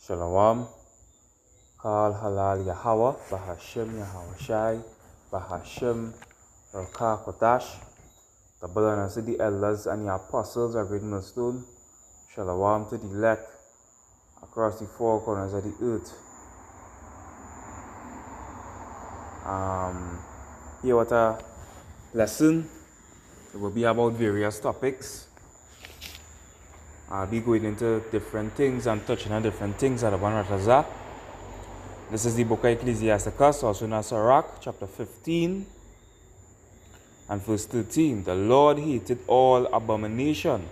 Shalom, Kal Halal Yahweh, Bahashem Yahawashai, Bahashem Rakah Kotash, the brothers and the elders and the apostles are written on stone. Shalom to the elect across the four corners of the earth. Here what a lesson. It will be about various topics. I'll be going into different things and touching on different things at Abban Ratazah. This is the book of Ecclesiasticus, also known as Sirach, chapter 15 and verse 13. The Lord hated all abomination,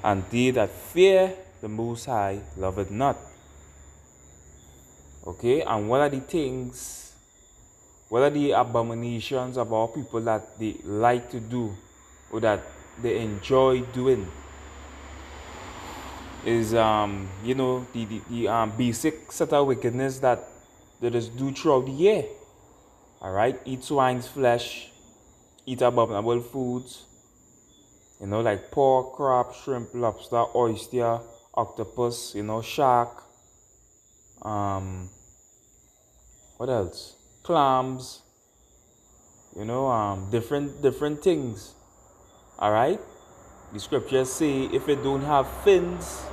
and they that fear the Most High love it not. Okay, and what are the things, what are the abominations about people that they like to do or that they enjoy doing? Is the basic set of wickedness that they just do throughout the year. Alright, eat swine's flesh, eat abominable foods, like pork, crab, shrimp, lobster, oyster, octopus, shark, what else? Clams, different things. Alright? The scriptures say if it don't have fins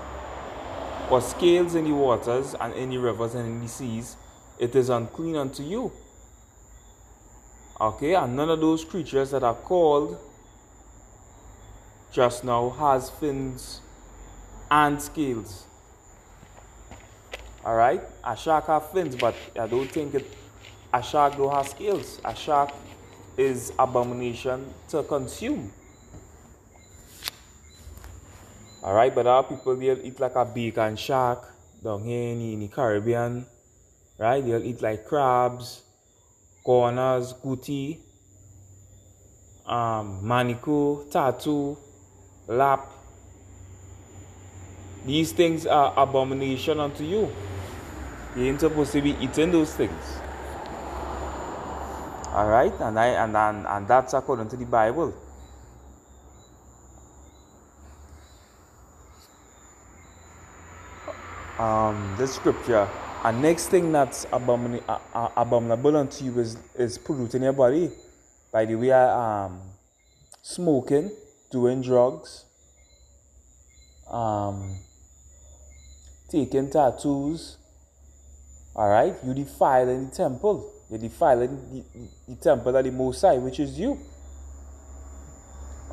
or scales in the waters and in the rivers and in the seas, it is unclean unto you. Okay, and none of those creatures that are called just now has fins and scales. Alright, a shark have fins, but I don't think a shark don't have scales. A shark is abomination to consume. Alright, but our people, they'll eat like a bacon shark down here in the Caribbean. Right? They'll eat like crabs, corners, guti, manico, tattoo, lap. These things are abomination unto you. You ain't supposed to be eating those things. Alright, and that's according to the Bible. This scripture, and next thing that's abominable unto you is polluting your body by the way smoking, doing drugs, taking tattoos. Alright, you defiling the temple. You're defiling the temple of the Most High, which is you.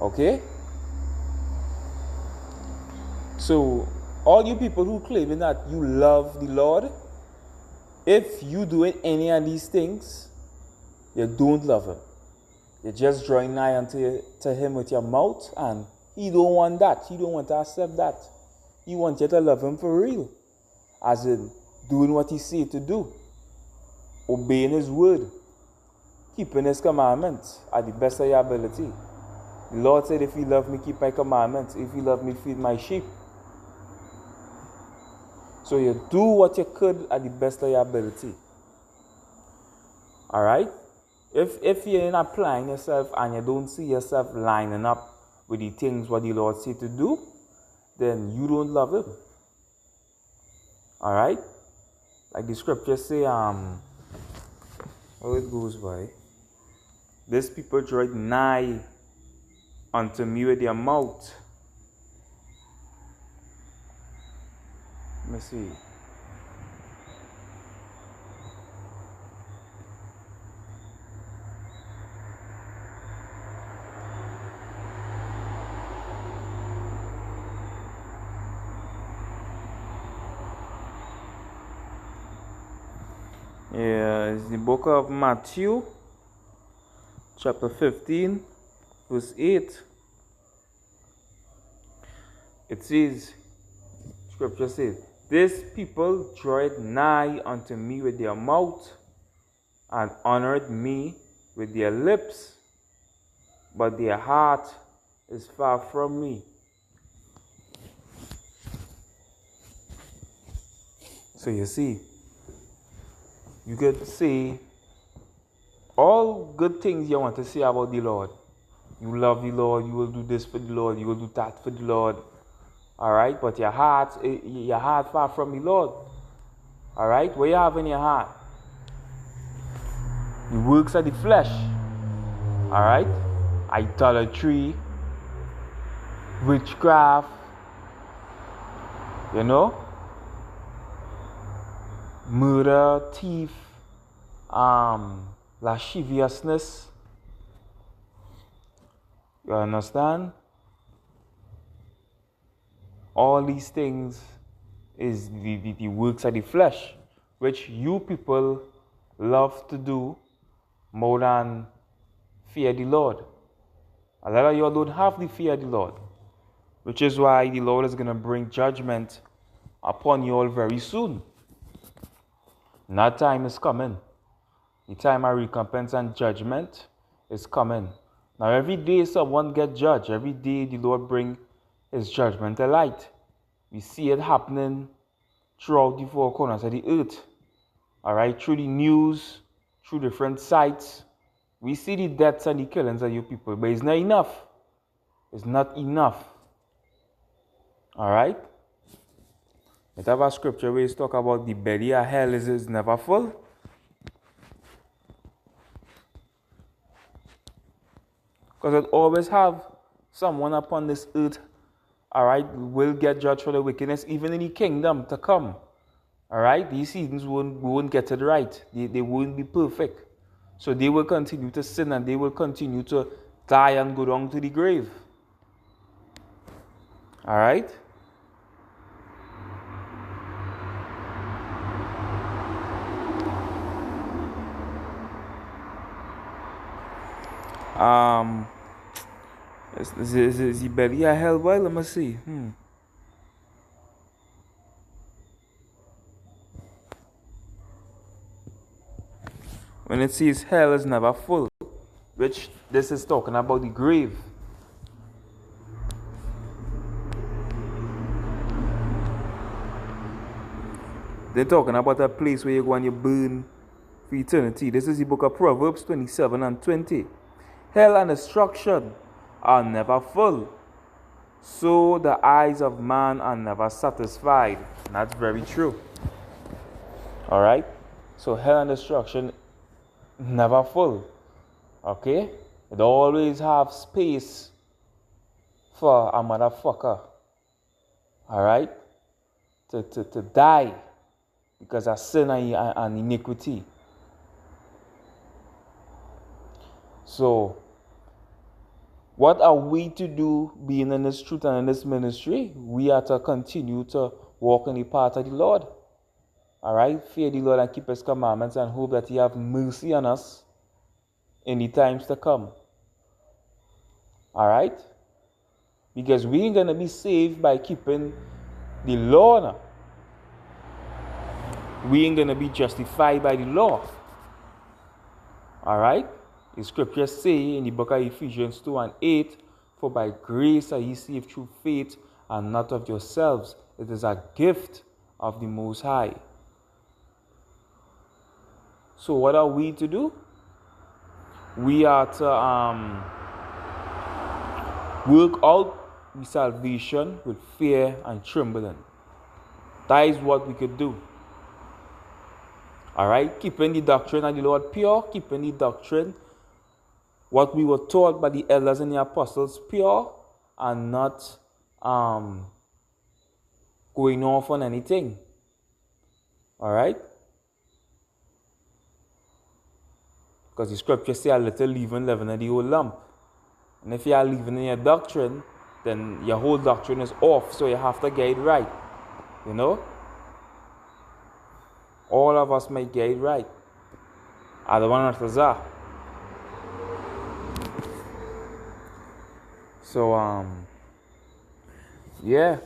Okay? So all you people who claiming that you love the Lord, if you doing any of these things, you don't love Him. You're just drawing nigh unto Him with your mouth, and He don't want that. He don't want to accept that. He wants you to love Him for real, as in doing what He said to do, obeying His word, keeping His commandments at the best of your ability. The Lord said, if you love me, keep my commandments. If you love me, feed my sheep. So you do what you could at the best of your ability. Alright? If you're not applying yourself and you don't see yourself lining up with the things what the Lord said to do, then you don't love Him. Alright? Like the scriptures say, how it goes by. These people draw nigh unto me with their mouth. Let me see. Yeah, it's the book of Matthew, chapter 15, verse 8. It says, scripture says, "This people drawed nigh unto me with their mouth, and honored me with their lips, but their heart is far from me." So you see, you could say all good things you want to say about the Lord. You love the Lord, you will do this for the Lord, you will do that for the Lord. All right, but your heart far from the Lord. All right, what you have in your heart? The works of the flesh. All right, idolatry, witchcraft, murder, thief, lasciviousness. You understand? All these things is the works of the flesh, which you people love to do more than fear the Lord. A lot of you don't have the fear of the Lord, which is why the Lord is going to bring judgment upon you all very soon. And that time is coming. The time of recompense and judgment is coming. Now every day someone gets judged. Every day the Lord bring his judgment to light. We see it happening throughout the four corners of the earth. Alright, through the news, through different sites. We see the deaths and the killings of you people, but it's not enough. It's not enough. Alright? Let's have a scripture where it's talk about the belly of hell is never full. Because it always have someone upon this earth, alright, will get judged for the wickedness, even in the kingdom to come. Alright, these seasons won't get it right. They won't be perfect. So they will continue to sin and they will continue to die and go down to the grave. Alright? Is the belly of hell? Well, let me see. When it says hell is never full, which this is talking about the grave. They're talking about a place where you go and you burn for eternity. This is the book of Proverbs 27 and 20. Hell and destruction are never full, so the eyes of man are never satisfied. And that's very true. Alright? So hell and destruction never full. Okay? It always have space for a motherfucker. Alright? To die because of sin and iniquity. So, what are we to do being in this truth and in this ministry? We are to continue to walk in the path of the Lord. Alright? Fear the Lord and keep his commandments and hope that he have mercy on us in the times to come. Alright? Because we ain't going to be saved by keeping the law now. We ain't going to be justified by the law. Alright? The scriptures say in the book of Ephesians 2 and 8, for by grace are ye saved through faith, and not of yourselves. It is a gift of the Most High. So what are we to do? We are to work out the salvation with fear and trembling. That is what we could do. Alright? Keeping the doctrine of the Lord pure, keeping the doctrine, what we were taught by the elders and the apostles, pure, and not going off on anything. Alright? Because the scriptures say a little leaven in the whole lump. And if you are leaving in your doctrine, then your whole doctrine is off, so you have to get it right. You know? All of us might get it right. I don't want to say. So, yeah.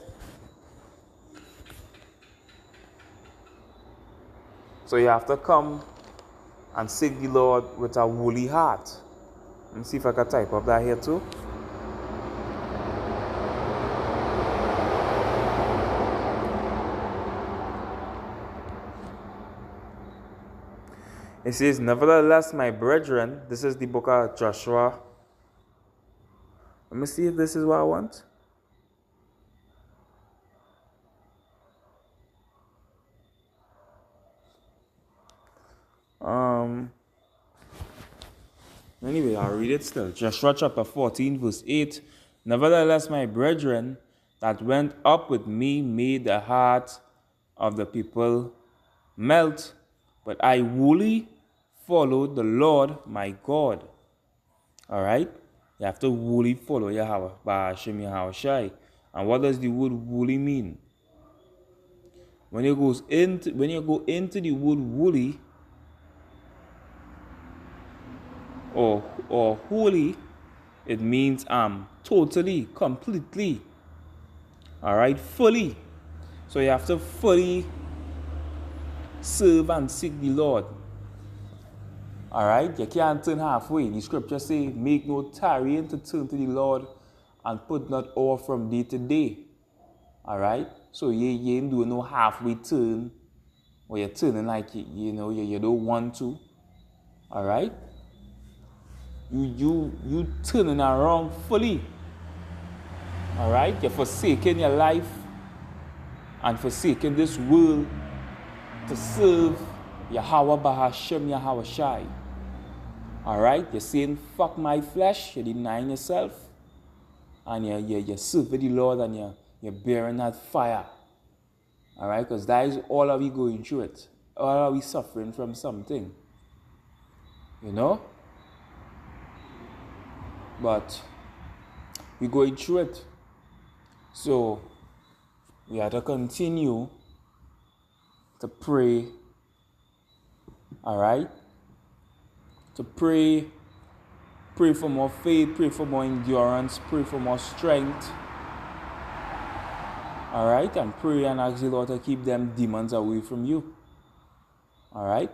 So you have to come and seek the Lord with a holy heart. Let me see if I can type up that here too. It says, nevertheless, my brethren, this is the book of Joshua. Let me see if this is what I want. Anyway, I'll read it still. Joshua chapter 14, verse 8. Nevertheless, my brethren that went up with me made the heart of the people melt, but I wholly followed the Lord my God. All right? You have to wholly follow Yahweh, Ba'ashem Yahweh Shai. And what does the word wholly mean? When you go into the word wholly or holy, it means totally, completely. All right, fully. So you have to fully serve and seek the Lord. All right, you can't turn halfway. The scripture say, make no tarrying to turn to the Lord and put not off from day to day. All right, so you ain't doing no halfway turn, or you're turning like you don't want to. All right, you turning around fully. All right, you're forsaking your life and forsaking this world to serve Yahweh Bahashem Yahweh Shai. All right, you're saying fuck my flesh, you're denying yourself, and you're serving the Lord, and you're bearing that fire. All right, because that is all of we going through it. All are we suffering from something, you know? But we going through it. So we have to continue to pray, all right? To pray for more faith, pray for more endurance, pray for more strength, all right? And pray and ask the Lord to keep them demons away from you, all right?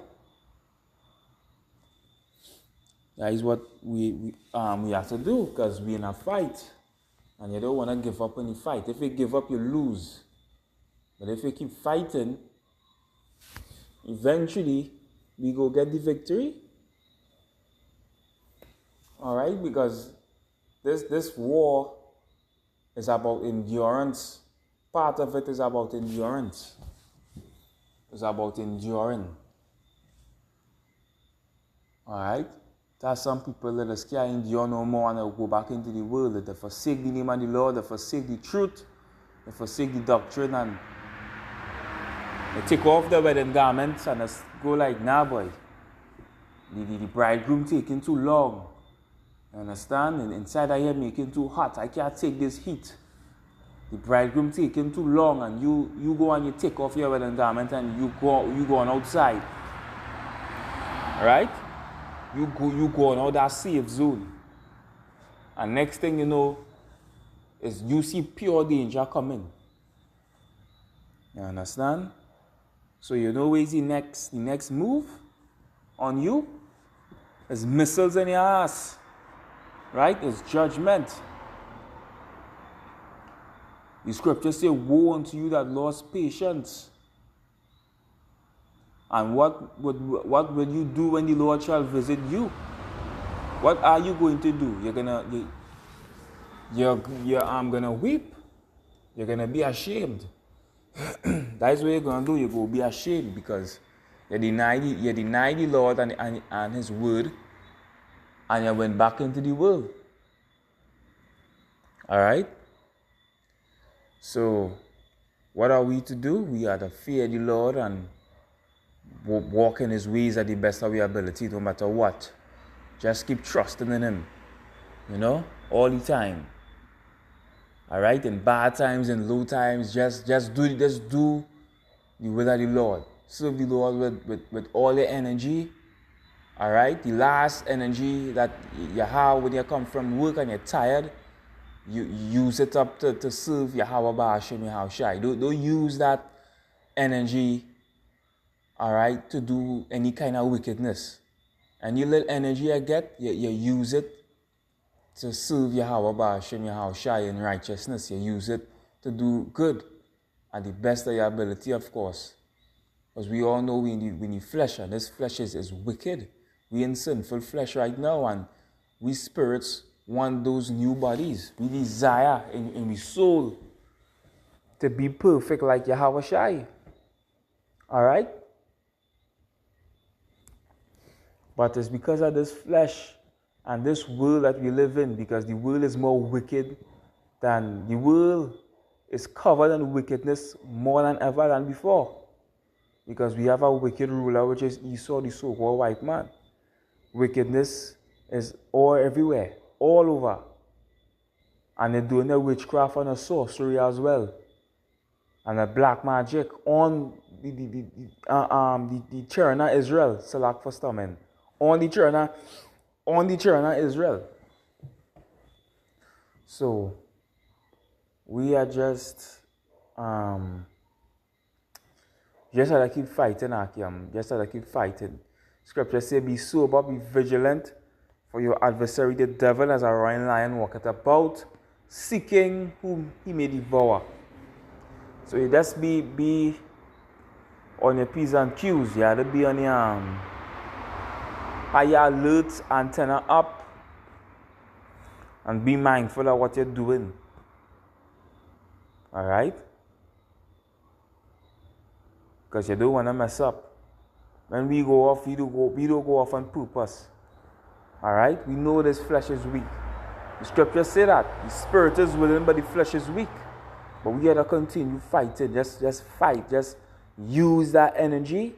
That is what we have to do, because we're in a fight. And you don't want to give up in the fight. If you give up, you lose. But if you keep fighting, eventually we go get the victory. All right? Because this war is about endurance. Part of it is about endurance. It's about enduring. All right? There are some people that just can't endure no more and they go back into the world. They forsake the name of the Lord, they forsake the truth, they forsake the doctrine, and they take off their wedding garments and just go like, nah boy, the bridegroom taking too long. You understand? And inside I hear making too hot. I can't take this heat. The bridegroom taking too long, and you go and you take off your wedding garment and you go on outside. Alright? You go on out that safe zone. And next thing you know, is you see pure danger coming. You understand? So you know where's the next move on you? It's missiles in your ass. Right? It's judgment. The scriptures say, woe unto you that lost patience. And what will you do when the Lord shall visit you? What are you going to do? You're gonna weep. You're gonna be ashamed. That's what you're gonna do. You're gonna be ashamed because you deny the Lord and His word, and you went back into the world. All right. So, what are we to do? We are to fear the Lord and walk in His ways at the best of your ability, no matter what. Just keep trusting in Him, all the time. All right, in bad times and low times, just do the will of the Lord. Serve the Lord with all your energy. All right, the last energy that you have when you come from work and you're tired, you use it up to serve Yahweh Ba'ashem Yahweh Shai. Don't use that energy, all right, to do any kind of wickedness. And you little energy you get, you use it to serve Yahweh Ba'ashem Yahweh Shai in righteousness. You use it to do good at the best of your ability, of course. Because we all know we need flesh, and this flesh is wicked. We in sinful flesh right now, and we spirits want those new bodies. We desire in we soul to be perfect like Yahweh Shai. All right? But it's because of this flesh and this world that we live in, because the world is more wicked than the world is covered in wickedness more than ever than before. Because we have a wicked ruler, which is Esau, the so-called white man. Wickedness is all everywhere, all over. And they're doing the witchcraft and the sorcery as well. And the black magic on the children of Israel, Salak for Stamen. On the children of Israel. So we are just have to keep fighting, Akim. Just have to keep fighting. Scripture says, be sober, be vigilant, for your adversary, the devil, as a roaring lion, walketh about, seeking whom he may devour. So you just be on your P's and Q's. You have to be on your higher alert, antenna up, and be mindful of what you're doing. Alright? Because you don't want to mess up. When we go off, we don't go off on purpose. Alright? We know this flesh is weak. The scriptures say that. The spirit is willing, but the flesh is weak. But we gotta continue fighting. Just fight. Just use that energy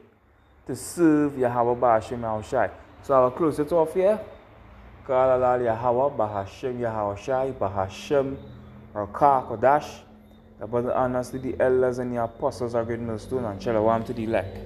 to serve Yahweh Bahashem Yahushai. So I will close it off here. Kalala Yahweh Bahashem Yahushai Bahashem Rakah Kodash. The brother honors to the elders and the apostles of Great Millstone, and shalom to the elect.